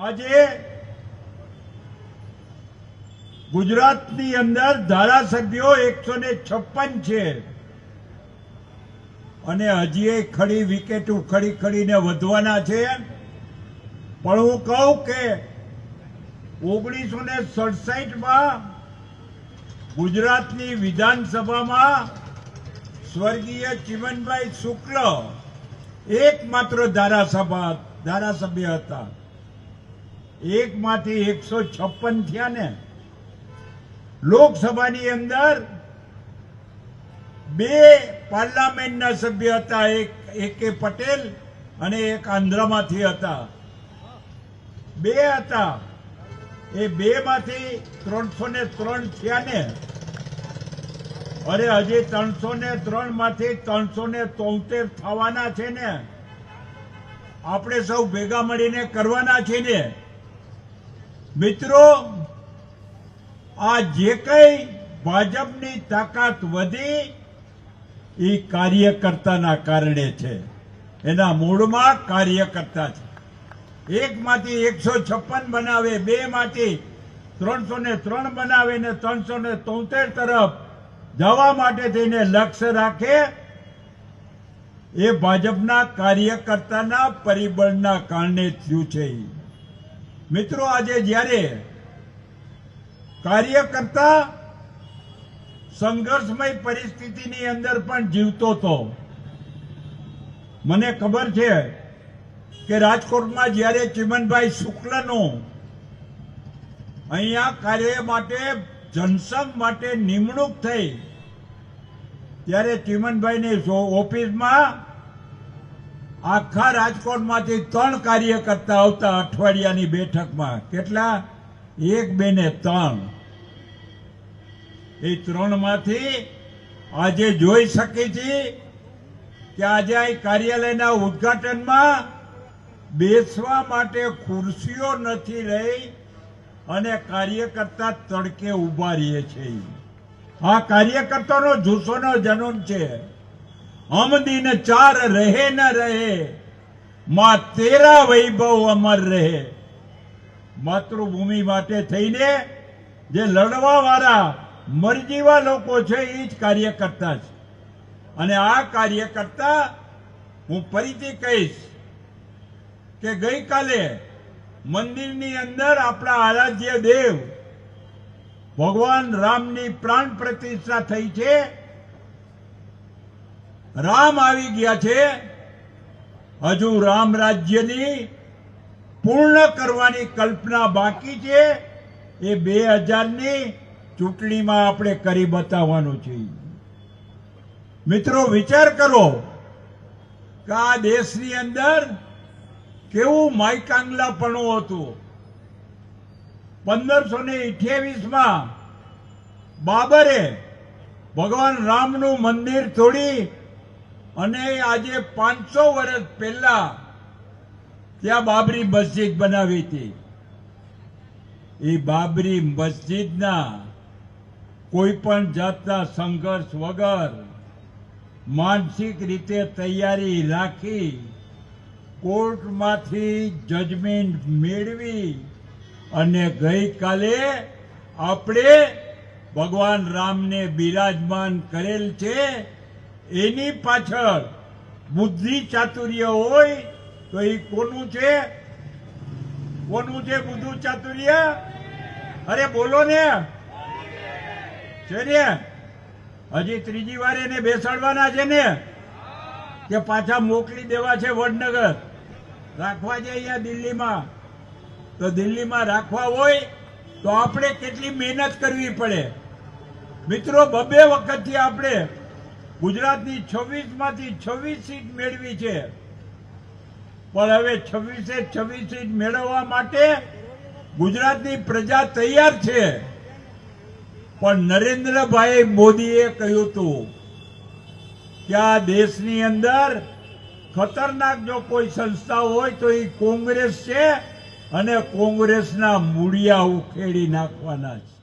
આજે ગુજરાતની અંદર ધારાસભ્યો 156 છે અને હજી ખડી વિકેટ ખડીને વધવાના છે. પણ હું કહું કે 1967માં ગુજરાતની વિધાનસભામાં સ્વર્ગીય ચિમનભાઈ શુક્લ એકમાત્ર ધારાસભ્ય હતા. એકમાંથી 156 થયા ને. લોકસભાની અંદર 2 પાર્લામેન્ટના સભ્ય હતા, એક A.K. પટેલ અને એક આંધ્રમાંથી હતા. 2 હતા. એ 2 માંથી 303 થયા ને. અરે હજી 303 માંથી 373 થવાના છે ને. આપણે સૌ ભેગા મળીને કરવાના છે ને. મિત્રો, આ જે કઈ ભાજપની તાકાત વધી એ કાર્યકર્તાના કારણે છે. એના મૂળમાં કાર્યકર્તા છે. 1 માંથી 156 બનાવે, 2 માંથી 303 બનાવે ને 373 તરફ જવા માટે થઈને લક્ષ્ય રાખે. એ ભાજપના કાર્યકર્તાના પરિબળના કારણે થયું છે. મિત્રો, આજે જ્યારે કાર્યકર્તા સંઘર્ષમય પરિસ્થિતિની અંદર પણ જીવતો હતો. મને ખબર છે કે રાજકોટમાં જ્યારે ચિમનભાઈ શુક્લનું અહીંયા કાર્ય માટે જનસંઘ માટે નિમણૂક થઈ ત્યારે ચિમનભાઈની ઓફિસમાં આખા રાજકોટમાંથી 3 કાર્યકર્તા આવતા અઠવાડિયાની બેઠકમાં. કેટલા? 1, 2 ને 3. એ 3 માંથી આજે જોઈ શકી છીએ કે આજે આ કાર્યાલયના ઉદ્ઘાટનમાં બેસવા માટે ખુરશીઓ નથી રહી અને કાર્યકર્તા તડકે ઉભા રહે છે. આ કાર્યકર્તાનો જુસ્સોનો જનૂન છે. હમ દિન 4 રહે ન રહે, માં તેરા વૈભવ અમર રહે. માતૃભૂમિ માટે થઈને જે લડવા વાળા મરજીવા લોકો છે એ જ કાર્યકર્તા છે. અને આ કાર્યકર્તા હું ફરીથી કહીશ કે ગઈકાલે મંદિરની અંદર આપણા આરાધ્ય દેવ ભગવાન રામની પ્રાણ પ્રતિષ્ઠા થઈ છે. રામ આવી ગયા છે. હજુ રામ રાજ્યની પૂર્ણ કરવાની કલ્પના બાકી છે. એ 2000ની ચૂંટણીમાં આપણે કરી બતાવવાનું છે. મિત્રો, વિચાર કરો કે આ દેશની અંદર કેવું માયકાંગલાપણું હતું. 1528માં બાબરે ભગવાન રામનું મંદિર તોડી અને આજે 500 વર્ષ પહેલા ત્યાં બાબરી મસ્જિદ બનાવી હતી. એ બાબરી મસ્જિદના કોઈ પણ જાતના સંઘર્ષ વગર માનસિક રીતે તૈયારી રાખી કોર્ટમાંથી જજમેન્ટ મેળવી અને ગઈકાલે આપણે ભગવાન રામને બિરાજમાન કરેલ છે. એની પાછળ બુદ્ધિ ચાતુર્ય હોય તો એ કોનું છે? કોનું છે બુદ્ધિ ચાતુર્ય? અરે બોલો ને. છે ને? હજી 3જી વાર એને બેસાડવાના છે ને કે પાછા મોકલી દેવા છે વડનગર? રાખવા છે અહીંયા દિલ્હીમાં? તો દિલ્હીમાં રાખવા હોય તો આપણે કેટલી મહેનત કરવી પડે. મિત્રો, 2 વખતથી આપણે ગુજરાતની 26 માંથી 26 સીટ મેળવી છે. પણ હવે 26 સીટ મેળવવા માટે ગુજરાતની પ્રજા તૈયાર છે. પણ નરેન્દ્રભાઈ મોદીએ કહ્યું હતું કે આ દેશની અંદર ખતરનાક જો કોઈ સંસ્થા હોય તો એ કોંગ્રેસ છે અને કોંગ્રેસના મૂળિયા ઉખેડી નાખવાના છે.